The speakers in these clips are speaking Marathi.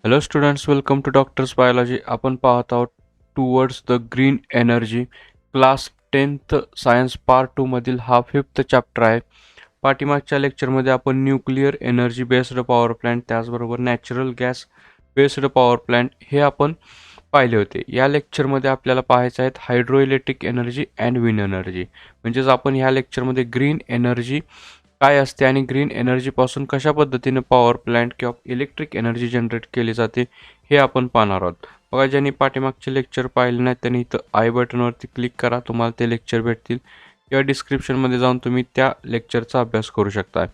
Hello students, welcome to Doctor's Biology. आपण पाहत आहोत towards the green energy class 10th science part 2 मधील हा 5th चॅप्टर आहे. पाठीमागच्या लेक्चरमध्ये आपण nuclear energy based power plant त्याचबरोबर natural gas based power plant हे आपण पाहिले होते. या लेक्चरमध्ये आपल्याला पाहायचे आहेत hydro electric energy and wind energy. म्हणजेच आपण ह्या लेक्चरमध्ये ग्रीन एनर्जी काय असते आणि ग्रीन एनर्जीपासून कशा पद्धतीने पॉवर प्लांट किंवा इलेक्ट्रिक एनर्जी जनरेट केली जाते हे आपण पाहणार आहोत. बघा, ज्यांनी पाठीमागचे लेक्चर पाहिले नाही त्यांनी इथं आय बटनवरती क्लिक करा, तुम्हाला ते लेक्चर भेटतील किंवा डिस्क्रिप्शनमध्ये जाऊन तुम्ही त्या लेक्चरचा अभ्यास करू शकता.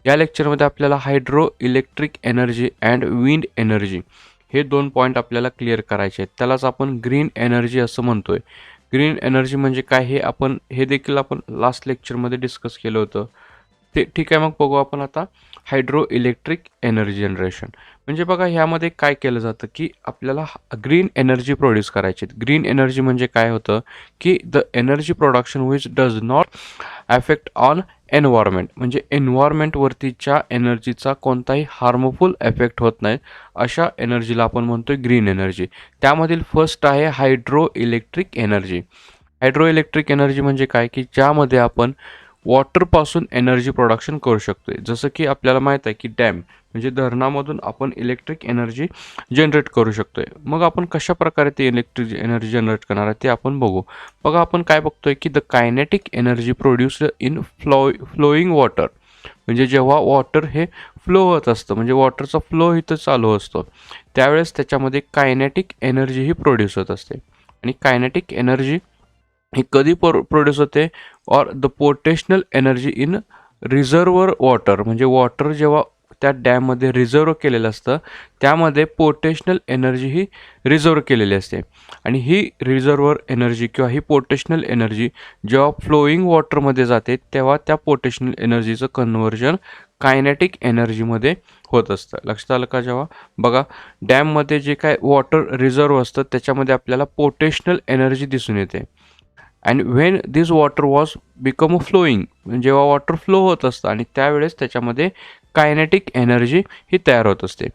या लेक्चरमध्ये आपल्याला hydro electric energy and wind energy हे दोन पॉईंट आपल्याला क्लिअर करायचे आहेत. त्यालाच आपण ग्रीन एनर्जी असं म्हणतोय. ग्रीन एनर्जी म्हणजे काय हे देखील आपण लास्ट लेक्चरमध्ये डिस्कस केलं होतं. ते ठीक आहे, मग बघू आपण आता हायड्रो इलेक्ट्रिक एनर्जी जनरेशन. म्हणजे बघा, ह्यामध्ये काय केलं जातं की आपल्याला ग्रीन एनर्जी प्रोड्यूस करायची. ग्रीन एनर्जी म्हणजे काय होतं की the energy production which does not affect on environment, म्हणजे एन्व्हायरमेंटवरतीच्या एनर्जीचा कोणताही हार्मफुल इफेक्ट होत नाही, अशा एनर्जीला आपण म्हणतोय ग्रीन एनर्जी. त्यामधील फर्स्ट आहे hydro electric energy. Hydro electric energy म्हणजे काय की ज्यामध्ये आपण वॉटरपासून एनर्जी प्रोडक्शन करू शकतो. जसं की आपल्याला माहीत आहे की डॅम म्हणजे धरणामधून आपण इलेक्ट्रिक एनर्जी जनरेट करू शकतोय. मग आपण कशा प्रकारे ते इलेक्ट्रिक एनर्जी जनरेट करणार आहे ते आपण बघू. बघा, आपण काय बघतोय की the kinetic energy produced in flowing water. म्हणजे जेव्हा वॉटर हे फ्लो होत असतं, म्हणजे वॉटरचा फ्लो इथं चालू असतो, त्यावेळेस त्याच्यामध्ये कायनेटिक एनर्जी ही प्रोड्यूस होत असते. आणि कायनेटिक एनर्जी ही कधी प्रोड्यूस होते? और the potential energy in reservoir water. म्हणजे वॉटर जेव्हा त्या डॅममध्ये रिझर्व केलेलं असतं त्यामध्ये पोटेन्शियल एनर्जी ही रिझर्व केलेली असते. आणि ही रिझर्वर एनर्जी किंवा ही पोटेन्शियल एनर्जी जेव्हा फ्लोईंग वॉटरमध्ये जाते तेव्हा त्या पोटेन्शियल एनर्जीचं कन्व्हर्जन कायनेटिक एनर्जीमध्ये होत असतं. लक्षात आलं का? जेव्हा बघा, डॅममध्ये जे काय वॉटर रिझर्व असतं त्याच्यामध्ये आपल्याला पोटेन्शियल एनर्जी दिसून येते. And when this water was become a flowing, जेव्हा वॉटर फ्लो होत असतं आणि त्यावेळेस त्याच्यामध्ये कायनेटिक एनर्जी ही तयार होत असते.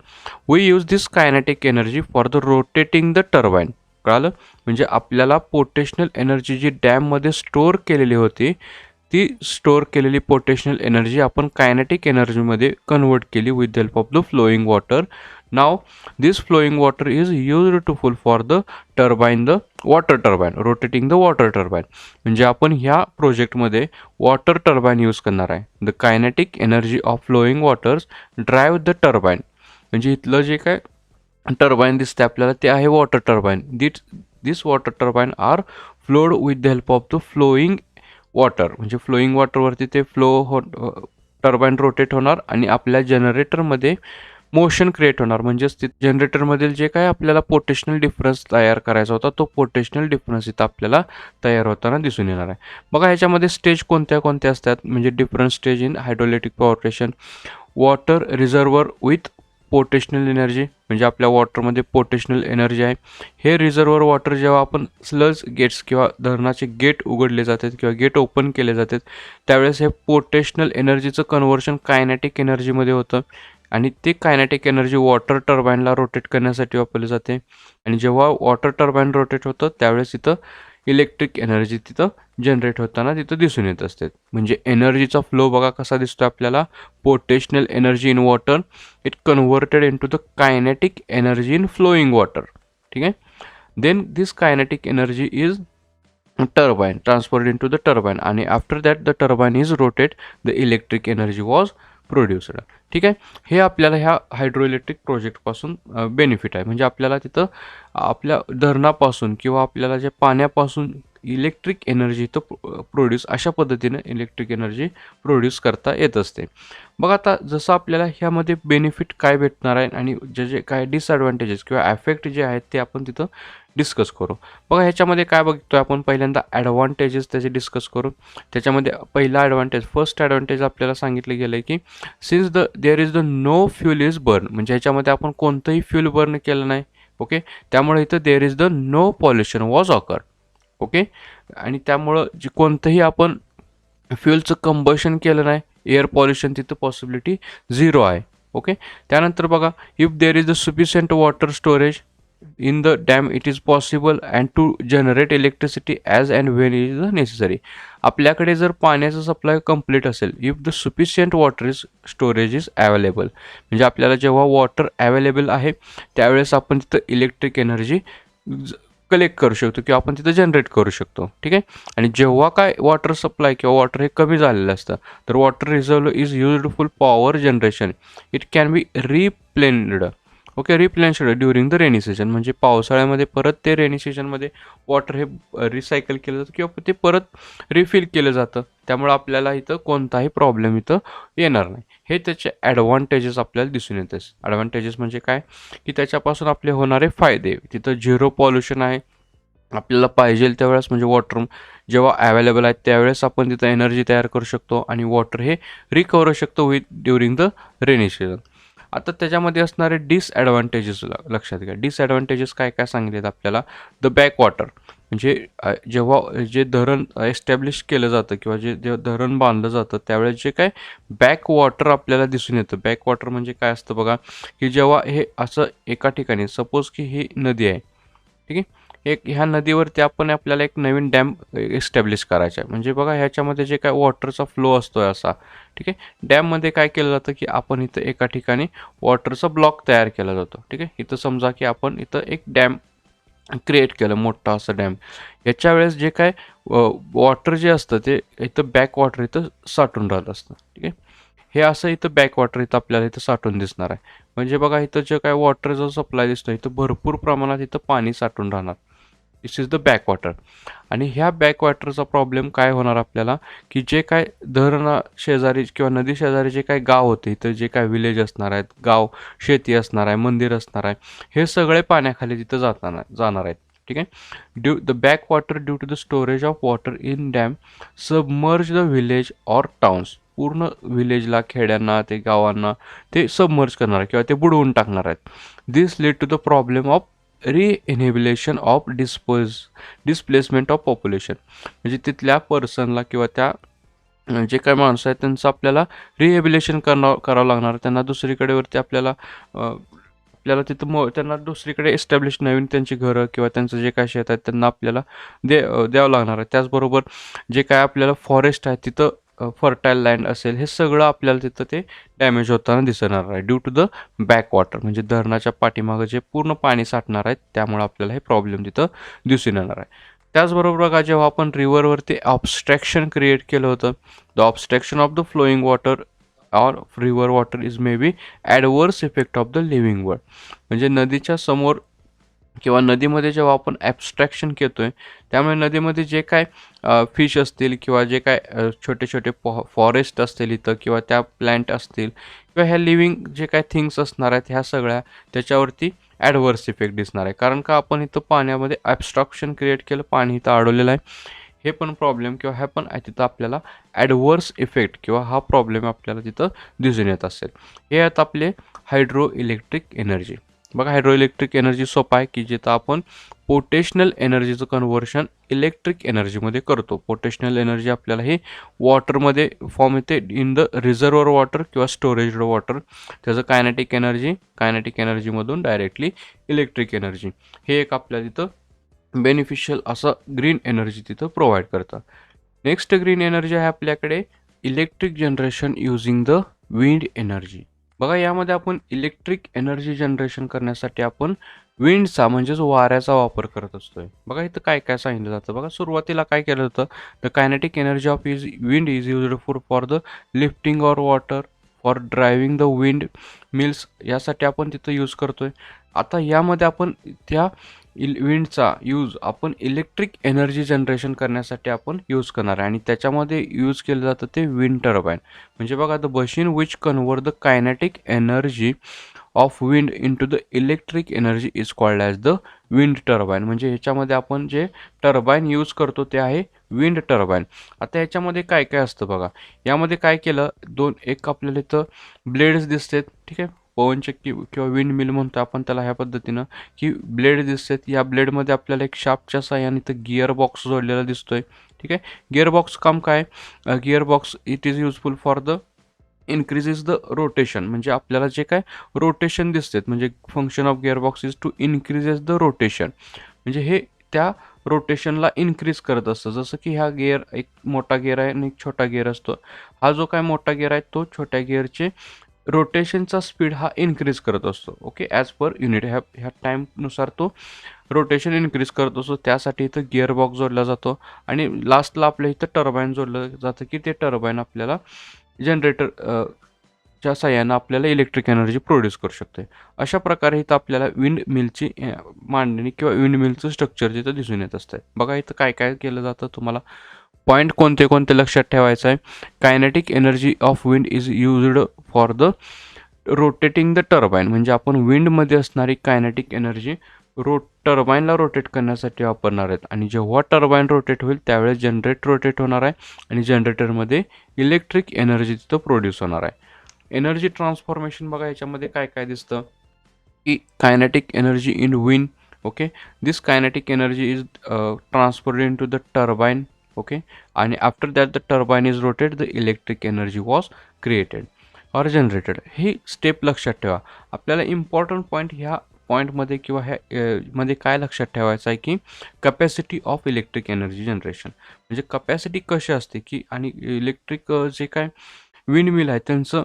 We use this kinetic energy for the rotating the turbine. कळालं? म्हणजे आपल्याला पोटेन्शियल एनर्जी जी डॅममध्ये स्टोअर केलेली होती ती स्टोअर केलेली पोटेन्शियल एनर्जी आपण कायनेटिक एनर्जीमध्ये कन्वर्ट केली with the help of the flowing water. Now this flowing water is used to full for the turbine, the water turbine, rotating the water turbine. म्हणजे आपण ह्या प्रोजेक्टमध्ये वॉटर टर्बाईन यूज करणार आहे. The kinetic energy of flowing waters drive the turbine. म्हणजे इथलं जे काय टर्बाईन दिसते आपल्याला ते आहे water turbine. This water turbine are flowed with the help of the flowing water. म्हणजे फ्लोईंग वॉटरवरती ते टर्बाईन रोटेट होणार आणि आपल्या जनरेटरमध्ये मोशन क्रिएट होणार. म्हणजेच ते जनरेटरमधील जे काय आपल्याला पोटेन्शियल डिफरन्स तयार करायचा होता तो पोटेन्शियल डिफरन्स इथं आपल्याला तयार होताना दिसून येणार आहे. बघा, ह्याच्यामध्ये स्टेज कोणत्या असतात? म्हणजे different stage in hydroelectric power station. Water reservoir with potential energy, म्हणजे आपल्या वॉटरमध्ये पोटेन्शियल एनर्जी आहे. हे रिझर्वर वॉटर जेव्हा आपण स्लज गेट्स किंवा धरणाचे गेट उघडले जातात किंवा गेट ओपन केले जातात त्यावेळेस हे पोटेन्शियल एनर्जीचं कन्व्हर्शन कायनेटिक एनर्जीमध्ये होतं आणि ते कायनेटिक एनर्जी वॉटर टर्बाईनला रोटेट करण्यासाठी वापरली जाते. आणि जेव्हा वॉटर टर्बाईन रोटेट होतं त्यावेळेस इथं इलेक्ट्रिक एनर्जी तिथं जनरेट होताना तिथं दिसून येत असते. म्हणजे एनर्जीचा फ्लो बघा कसा दिसतो आपल्याला. Potential energy in water it converted in to the kinetic energy in flowing water. ठीक आहे. Then this kinetic energy is turbine transferred in to the turbine आणि after that the turbine is rotate the electric energy was produced. ठीक आहे. हे आपल्याला ह्या हायड्रो इलेक्ट्रिक प्रोजेक्टपासून बेनिफिट आहे. म्हणजे आपल्याला तिथं आपल्या धरणापासून किंवा आपल्याला जे पाण्यापासून इलेक्ट्रिक एनर्जी तर प्रोड्यूस अशा पद्धतीने इलेक्ट्रिक एनर्जी प्रोड्यूस करता येत असते. बघा, आता जसं आपल्याला ह्यामध्ये बेनिफिट काय भेटणार आहे आणि जे काय डिसएडव्हान्टेजेस किंवा ॲफेक्ट जे आहेत ते आपण तिथं डिस्कस करू. बघा, ह्याच्यामध्ये काय बघतोय आपण पहिल्यांदा ॲडव्हान्टेजेस त्याचे डिस्कस करू. त्याच्यामध्ये पहिला फर्स्ट ॲडव्हान्टेज आपल्याला सांगितलं गेलं आहे की since there is the no fuel is burn. म्हणजे ह्याच्यामध्ये आपण कोणतंही फ्यूल बर्न केलं नाही. ओके. त्यामुळे इथं there is the no pollution was occur. Okay. आणि त्यामुळं जे कोणतंही आपण फ्युलचं कंबशन केलं नाही, एअर पॉल्युशन तिथं पॉसिबिलिटी 0 आहे. ओके. त्यानंतर बघा, if there is a sufficient water storage in the dam it is possible and to generate electricity as and when it is necessary. आपल्याकडे जर पाण्याचा सप्लाय कंप्लीट असेल, if the sufficient water is storage is available, म्हणजे आपल्याला जेव्हा वॉटर अवेलेबल आहे त्यावेळेस आपण तिथं इलेक्ट्रिक एनर्जी कलेक्ट करू शकतो किंवा आपण तिथं जनरेट करू शकतो. ठीक आहे. आणि जेव्हा काय वॉटर सप्लाय किंवा वॉटर हे कमी झालेलं असतं तर water reserve is used for power generation. It can be replenished. Okay, replenished during the rainy season, म्हणजे पावसाळ्यामध्ये परत ते रेनी सीजनमध्ये वॉटर हे रिसायकल केलं जातं किंवा ते परत रिफिल केलं जातं. त्यामुळे आपल्याला इथं कोणताही प्रॉब्लेम इथं येणार नाही. हे त्याचे ॲडव्हान्टेजेस आपल्याला दिसून येतात. ॲडव्हान्टेजेस म्हणजे काय की त्याच्यापासून आपले होणारे फायदे, तिथं झिरो पॉल्युशन आहे. आपल्याला पाहिजे त्यावेळेस म्हणजे वॉटर जेव्हा अवेलेबल आहे त्यावेळेस आपण तिथं एनर्जी तयार करू शकतो आणि वॉटर हे रिकवर होऊ शकतो with during the rainy season. आता त्याच्यामध्ये असणारे डिसॲडव्हान्टेजेस लक्षात घ्या. डिसॲडव्हान्टेजेस काय काय सांगितलेत आपल्याला. द बॅकवॉटर, म्हणजे जेव्हा जे धरण एस्टॅब्लिश केलं जातं किंवा जे धरण बांधलं जातं त्यावेळेस जे काय बॅकवॉटर आपल्याला दिसून येतं. बॅकवॉटर म्हणजे काय असतं बघा, की जेव्हा हे असं एका ठिकाणी सपोज की ही नदी आहे, ठीक आहे, ह्या नदीवरती आपण आपल्याला एक नवीन डॅम एस्टॅब्लिश करायचा आहे. म्हणजे बघा ह्याच्यामध्ये जे काय वॉटरचा फ्लो असतोय असा, ठीक आहे, डॅममध्ये काय केलं जातं की आपण इथं एका ठिकाणी वॉटरचा ब्लॉक तयार केला जातो. ठीक आहे. इथं समजा की आपण इथं एक डॅम क्रिएट केलं, मोठा असं डॅम. याच्या वेळेस जे काय वॉटर जे असतं ते इथं बॅक वॉटर इथं साठून राहत असतं. ठीक आहे. हे असं इथं बॅक वॉटर इथं आपल्याला इथं साठून दिसणार आहे. म्हणजे बघा इथं जे काय वॉटरचा सप्लाय दिसतो इथं भरपूर प्रमाणात इथं पाणी साठून राहणार. दिस इज द बॅकवॉटर. आणि ह्या बॅकवॉटरचा प्रॉब्लेम काय होणार आपल्याला की जे काय धरणा शेजारी किंवा नदी शेजारी जे काय गाव होते इथं जे काय विलेज असणार आहेत, गाव शेती असणार आहे, मंदिर असणार आहे, हे सगळे पाण्याखाली तिथं जाणार आहेत. ठीक आहे. The backwater due to the storage of water in dam submerge the village or towns. पूर्ण विलेजला, खेड्यांना, ते गावांना ते सबमर्ज करणार आहे किंवा ते बुडवून टाकणार आहेत. This lead to the problem of rehabilitation of displacement of population, म्हणजे तिथल्या पर्सनला किंवा त्या जे काही माणसं आहेत त्यांचं आपल्याला रिहेबिलेशन करावं लागणार. त्यांना दुसरीकडे वरती आपल्याला तिथं त्यांना दुसरीकडे एस्टॅब्लिश नवीन त्यांची घरं किंवा त्यांचं जे काय शेत आहेत त्यांना आपल्याला द्यावं लागणार आहे. त्याचबरोबर जे काय आपल्याला फॉरेस्ट आहे तिथं फर्टाईल लँड असेल हे सगळं आपल्याला तिथं ते डॅमेज होताना दिसणार आहे ड्यू टू द बॅकवॉटर, म्हणजे धरणाच्या पाठीमागं जे पूर्ण पाणी साठणार आहे त्यामुळे आपल्याला हे प्रॉब्लेम तिथं दिसून येणार आहे. त्याचबरोबर बघा जेव्हा आपण रिव्हरवरती ऑब्स्ट्रॅक्शन क्रिएट केलं होतं, the obstruction of the flowing water or river water is may be adverse effect of the living world, म्हणजे नदीच्या समोर किंवा नदीमध्ये जेव्हा आपण ॲब्स्ट्रॅक्शन घेतोय त्यामुळे नदीमध्ये जे काय फिश असतील किंवा जे काय छोटे छोटे फॉरेस्ट असतील इथं किंवा त्या प्लॅन्ट असतील किंवा ह्या लिव्हिंग जे काय थिंग्स असणार आहेत ह्या सगळ्या त्याच्यावरती ॲडवर्स इफेक्ट दिसणार आहे. कारण का आपण इथं पाण्यामध्ये ॲब्स्ट्रॅक्शन क्रिएट केलं, पाणी इथं अडवलेलं आहे. हे पण प्रॉब्लेम किंवा ह्या पण तिथं आपल्याला ॲडवर्स इफेक्ट किंवा हा प्रॉब्लेम आपल्याला तिथं दिसून येत असेल. हे आहेत आपले हायड्रो इलेक्ट्रिक एनर्जी. बघा हायड्रो इलेक्ट्रिक एनर्जी सोपा आहे की जिथं आपण पोटेशनल एनर्जीचं कन्व्हर्शन इलेक्ट्रिक एनर्जीमध्ये करतो. पोटेशनल एनर्जी आपल्याला हे वॉटरमध्ये फॉर्म येते इन द रिझर्वर वॉटर किंवा स्टोरेज वॉटर. त्याचं कायनेटिक एनर्जीमधून डायरेक्टली इलेक्ट्रिक एनर्जी हे एक आपल्याला तिथं बेनिफिशियल असं ग्रीन एनर्जी तिथं प्रोव्हाइड करतं. नेक्स्ट ग्रीन एनर्जी आहे आपल्याकडे electric generation using the wind energy. बघा यामध्ये आपण इलेक्ट्रिक एनर्जी जनरेशन करण्यासाठी आपण विंडचा म्हणजेच वाऱ्याचा वापर करत असतोय. बघा इथं काय काय सांगितलं जातं. बघा सुरुवातीला काय केलं जातं, the kinetic energy of wind is used for the lifting or water for driving the wind mills, यासाठी आपण तिथं यूज करतोय. आता यामध्ये आपण त्या विंडचा यूज आपण इलेक्ट्रिक एनर्जी जनरेशन करण्यासाठी आपण यूज करणार आहे आणि त्याच्यामध्ये यूज केलं जातं ते विंड टर्बाईन. म्हणजे बघा the machine which convert the kinetic energy of wind into the electric energy is called as the wind turbine. म्हणजे ह्याच्यामध्ये आपण जे टर्बाईन यूज करतो ते आहे विंड टर्बाईन. आता ह्याच्यामध्ये काय काय असतं बघा, यामध्ये काय केलं एक आपल्याला इथं ब्लेड्स दिसतात. ठीक आहे, पवनचक्की किंवा विंड मिल म्हणतो आपण त्याला ह्या पद्धतीनं की ब्लेड दिसतात. या ब्लेडमध्ये आपल्याला एक शाफ्टच्या साहाय्याने इथं गिअर बॉक्स जोडलेला दिसतोय. ठीक आहे, गिअर बॉक्स काम काय, gear box it is useful for the increases the rotation, म्हणजे आपल्याला जे काय रोटेशन दिसतात, म्हणजे function of gearbox is to increases the rotation, म्हणजे हे त्या रोटेशनला इन्क्रीज करत असतं. जसं की ह्या गिअर, एक मोठा गिअर आहे आणि एक छोटा गिअर असतो. हा जो काय मोठा गिअर आहे तो छोट्या गिअरचे रोटेशनचा स्पीड हा इन्क्रीज करत असतो. ओके, ॲज पर युनिट ह्या टाईमनुसार तो रोटेशन इन्क्रीज करत असतो. त्यासाठी इथं गिअर बॉक्स जोडला जातो आणि लास्टला आपल्या इथं टर्बाईन जोडलं जातं की ते टर्बाईन आपल्याला जनरेटर च्या साह्यानं आपल्याला इलेक्ट्रिक एनर्जी प्रोड्यूस करू शकते. अशा प्रकारे इथं आपल्याला विंड मिलची मांडणी किंवा विंड मिलचं स्ट्रक्चर तिथं दिसून येत असतं. बघा इथं काय काय केलं जातं, तुम्हाला पॉईंट कोणते कोणते लक्षात ठेवायचं आहे. Kinetic energy of wind is used for the rotating the turbine, म्हणजे आपण विंडमध्ये असणारी कायनेटिक एनर्जी टर्बाईनला रोटेट करण्यासाठी वापरणार आहेत. आणि जेव्हा टर्बाईन रोटेट होईल त्यावेळेस जनरेटर रोटेट होणार आहे आणि जनरेटरमध्ये इलेक्ट्रिक एनर्जी तिथं प्रोड्यूस होणार आहे. एनर्जी ट्रान्सफॉर्मेशन बघा याच्यामध्ये काय काय दिसतं की kinetic energy in wind. Okay, this kinetic energy is transferred in to the turbine. Okay, आणि after that the turbine is rotate the electric energy was created or generated. ही स्टेप लक्षात ठेवा. आपल्याला इम्पॉर्टंट पॉईंट ह्या पॉईंटमध्ये किंवा ह्या मध्ये काय लक्षात ठेवायचं आहे की capacity of electric energy generation, म्हणजे कपॅसिटी कशी असते की, आणि इलेक्ट्रिक जे काय विंड मिल आहे त्यांचं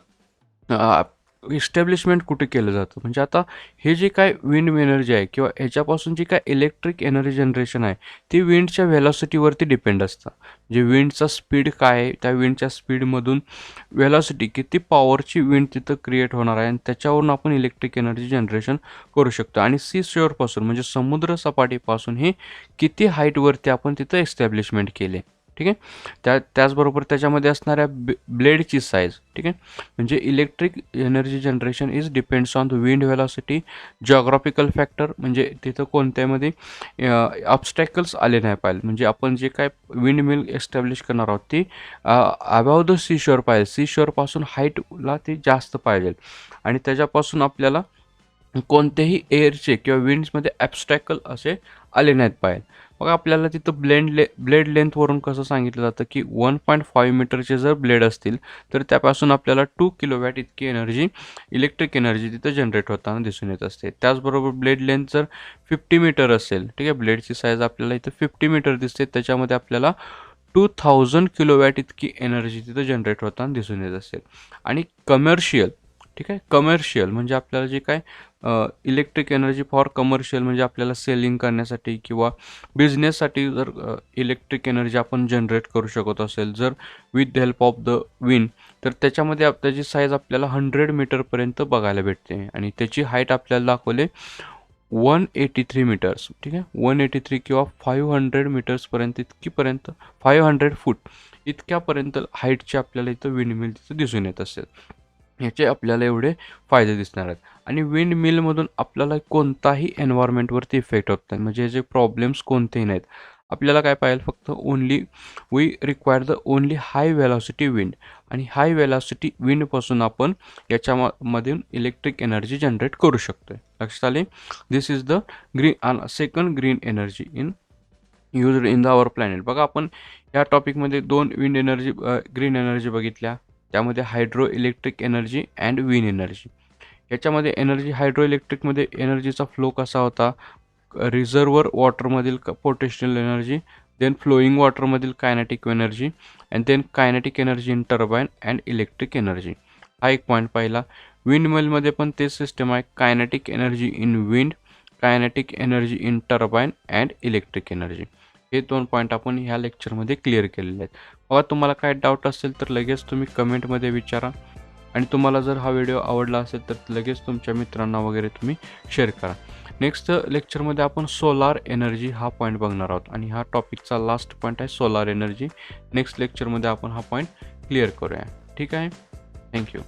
इस्टॅब्लिशमेंट कुठे केलं जातं. म्हणजे आता हे जे काय विंड एनर्जी आहे किंवा ह्याच्यापासून जी काय इलेक्ट्रिक एनर्जी जनरेशन आहे ती विंडच्या व्हेलॉसिटीवरती डिपेंड असतं. म्हणजे विंडचा स्पीड काय आहे, त्या विंडच्या स्पीडमधून व्हेलॉसिटी किती पॉवरची विंड तिथं क्रिएट होणार आहे आणि त्याच्यावरून आपण इलेक्ट्रिक एनर्जी जनरेशन करू शकतो. आणि सी शोअरपासून म्हणजे समुद्र सपाटीपासून हे किती हाईटवरती आपण तिथं एस्टॅब्लिशमेंट केले. ठीक आहे, त्याचबरोबर त्याच्यामध्ये असणाऱ्या ब्लेडची साईज. ठीक आहे, म्हणजे electric energy generation is depends on the wind velocity. Geographical factor, म्हणजे तिथं कोणत्यामध्ये ऑब्स्टॅकल्स आले नाही पाहिजे, म्हणजे आपण जे काय विंड मिल एस्टॅब्लिश करणार आहोत ती अबाव द सी शोअर पाहिजे, सी शोअरपासून हाईटला ती जास्त पाहिजे आणि त्याच्यापासून आपल्याला कोणतेही एअरचे किंवा विंड्समध्ये ॲब्स्टॅकल असे आले नाहीत पाहिजे. मग आपल्याला तिथं ब्लेड लेंथवरून कसं सांगितलं जातं की 1.5 मीटरचे जर ब्लेड असतील तर त्यापासून आपल्याला 2 किलोवॅट इतकी एनर्जी, इलेक्ट्रिक एनर्जी तिथं जनरेट होताना दिसून येत असते. त्याचबरोबर ब्लेड लेंथ जर 50 मीटर असेल, ठीक आहे, ब्लेडची साईज आपल्याला इथं 50 मीटर दिसते, त्याच्यामध्ये आपल्याला 2000 किलोवॅट इतकी एनर्जी तिथं जनरेट होताना दिसून येत असेल. आणि कमर्शियल, ठीक आहे, कमर्शियल म्हणजे आपल्याला जे काय इलेक्ट्रिक एनर्जी फॉर कमर्शियल, म्हणजे आपल्याला सेलिंग करण्यासाठी किंवा बिझनेससाठी जर इलेक्ट्रिक एनर्जी आपण जनरेट करू शकत असेल जर with the help of the wind, तर त्याच्यामध्ये त्याची साईज आपल्याला 100 मीटरपर्यंत बघायला भेटते आणि त्याची हाईट आपल्याला दाखवले 183 मीटर्स. ठीक आहे, 183 किंवा 500 मीटर्सपर्यंत इतकीपर्यंत 500 फूट इतक्यापर्यंत हाईटचे आपल्याला इथं विंडमिल तिथं दिसून येत असेल. ह्याचे आपल्याला एवढे फायदे दिसणार आहेत. आणि विंड मिलमधून आपल्याला कोणताही एन्व्हायरमेंटवरती इफेक्ट होत नाही, म्हणजे याचे प्रॉब्लेम्स कोणतेही नाहीत. आपल्याला काय पाहिजे, फक्त only we require the only high velocity wind, आणि हाय वेलॉसिटी विंडपासून आपण याच्यामधून इलेक्ट्रिक एनर्जी जनरेट करू शकतो. लक्षात आले. This is the second green energy used in the our planet. बघा आपण या टॉपिकमध्ये 2 विंड एनर्जी, ग्रीन एनर्जी बघितल्या, त्यामध्ये hydro electric energy and wind energy. याच्यामध्ये एनर्जी, हायड्रो इलेक्ट्रिकमध्ये एनर्जीचा फ्लो कसा होता, रिझर्वर वॉटरमधील पोटेन्शियल एनर्जी, देन फ्लोईंग वॉटरमधील kinetic energy and then kinetic energy in turbine and electric energy. हा एक पॉईंट पाहिला. विंड मिलमध्ये पण तेच सिस्टम आहे, kinetic energy in wind, kinetic energy in turbine and electric energy. हे 2 पॉईंट आपण ह्या लेक्चरमध्ये क्लिअर केलेले आहेत. बघा तुम्हाला काय डाऊट असेल तर लगेच तुम्ही कमेंटमध्ये विचारा, आणि तुम्हाला जर हा व्हिडिओ आवडला असेल तर लगेच तुमच्या मित्रांना वगैरे तुम्ही शेअर करा. नेक्स्ट लेक्चरमध्ये आपण सोलार एनर्जी हा पॉईंट बघणार आहोत, आणि हा टॉपिकचा लास्ट पॉईंट आहे सोलार एनर्जी. नेक्स्ट लेक्चरमध्ये आपण हा पॉईंट क्लिअर करूया. ठीक आहे, थँक्यू.